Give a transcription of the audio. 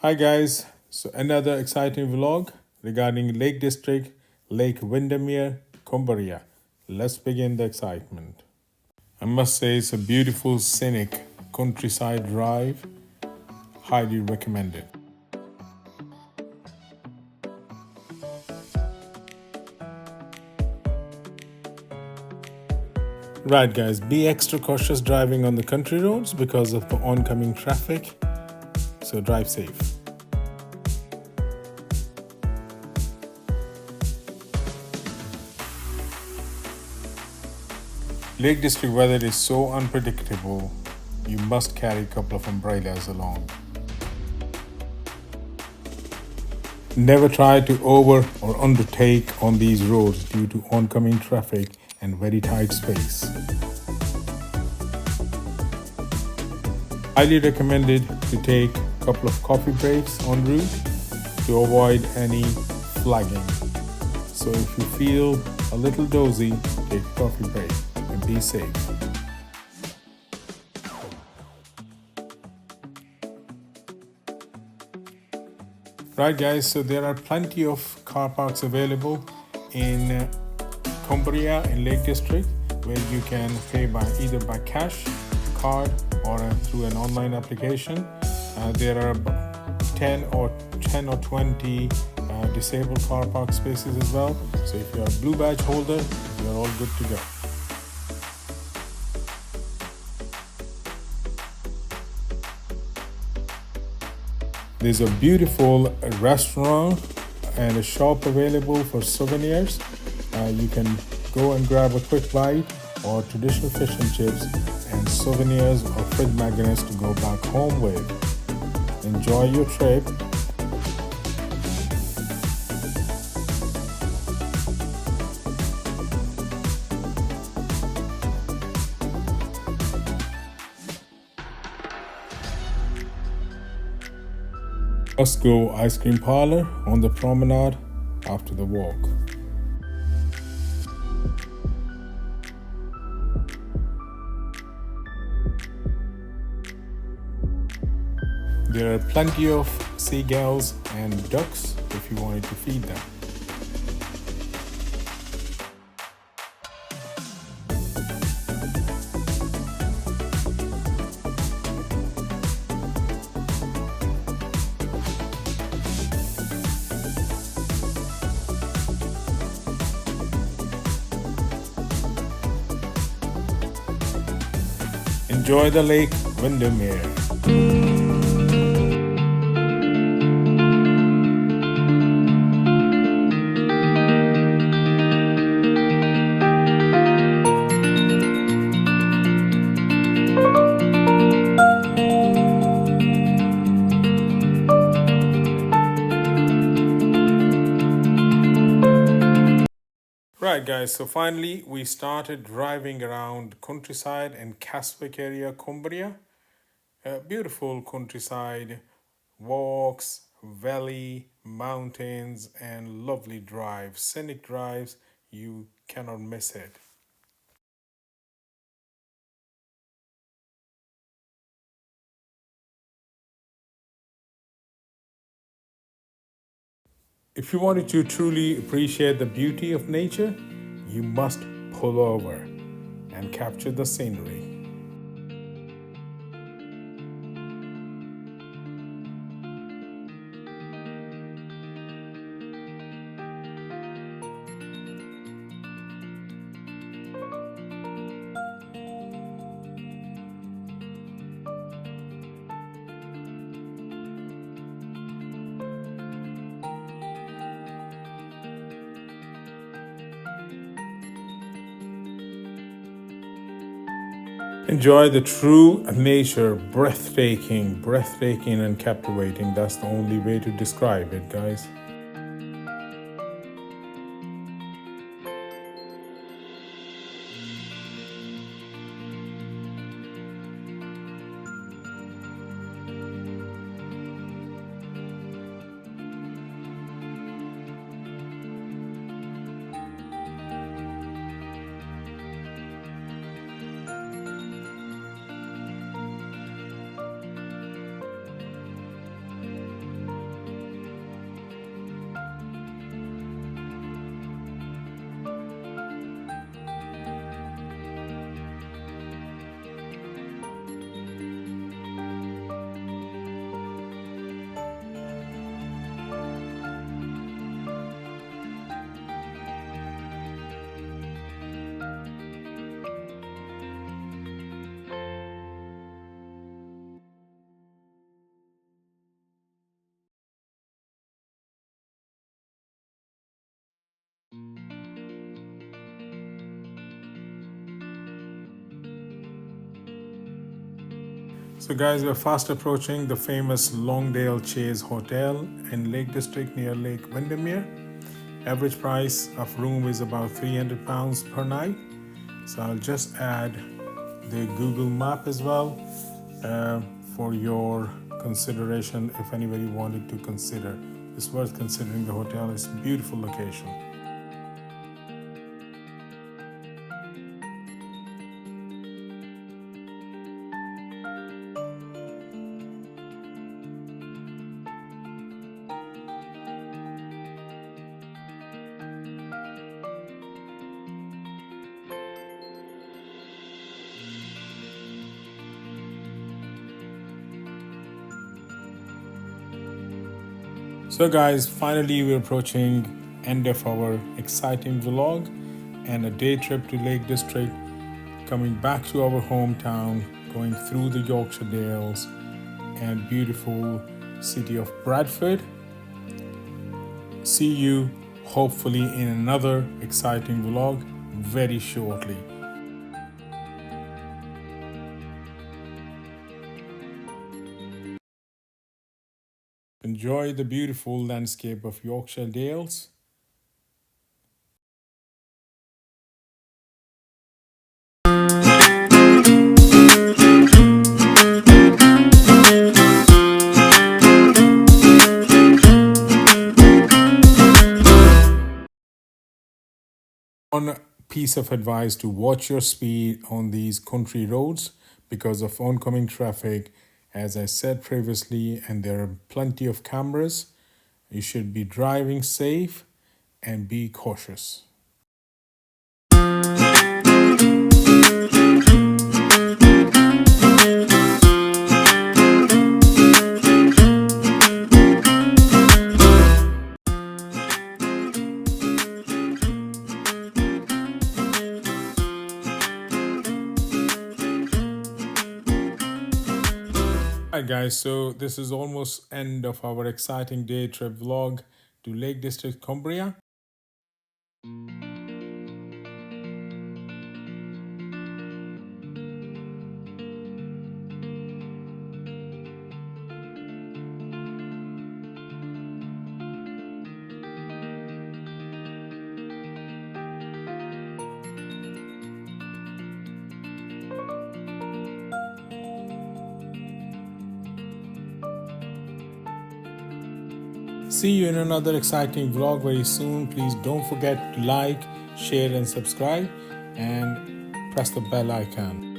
Hi guys, so another exciting vlog regarding Lake District, Lake Windermere, Cumbria. Let's begin the excitement. I must say it's a beautiful scenic countryside drive, highly recommended. Right guys, be extra cautious driving on the country roads because of the oncoming traffic, so drive safe. Lake District weather is so unpredictable, you must carry a couple of umbrellas along. Never try to over or undertake on these roads due to oncoming traffic and very tight space. Highly recommended to take a couple of coffee breaks en route to avoid any flagging. So if you feel a little dozy, take a coffee break and be safe. Right guys, so there are plenty of car parks available in Cumbria in Lake District where you can pay by either by cash, card or through an online application. There are 10 or 20 disabled car park spaces as well. So if you're a blue badge holder, you're all good to go. There's a beautiful restaurant and a shop available for souvenirs. You can go and grab a quick bite or traditional fish and chips and souvenirs or fridge magnets to go back home with. Enjoy your trip. Must go ice cream parlor on the promenade after the walk. There are plenty of seagulls and ducks if you wanted to feed them. Enjoy the Lake Windermere. Right guys, so finally we started driving around countryside and Caswick area, Cumbria. Beautiful countryside, walks, valley, mountains and lovely drives, scenic drives, you cannot miss it. If you wanted to truly appreciate the beauty of nature, you must pull over and capture the scenery. Enjoy the true nature, breathtaking and captivating. That's the only way to describe it, guys. So guys, we're fast approaching the famous Longdale Chase Hotel in Lake District near Lake Windermere. Average price of room is about £300 per night. So I'll just add the Google map as well for your consideration if anybody wanted to consider. It's worth considering the hotel. It's a beautiful location. So guys, finally we're approaching end of our exciting vlog and a day trip to Lake District, coming back to our hometown, going through the Yorkshire Dales and beautiful city of Bradford. See you hopefully in another exciting vlog very shortly. Enjoy the beautiful landscape of Yorkshire Dales. One piece of advice: to watch your speed on these country roads because of oncoming traffic, as I said previously, and there are plenty of cameras. You should be driving safe and be cautious. Alright guys, so this is almost end of our exciting day trip vlog to Lake District, Cumbria. See you in another exciting vlog very soon. Please don't forget to like, share and subscribe and press the bell icon.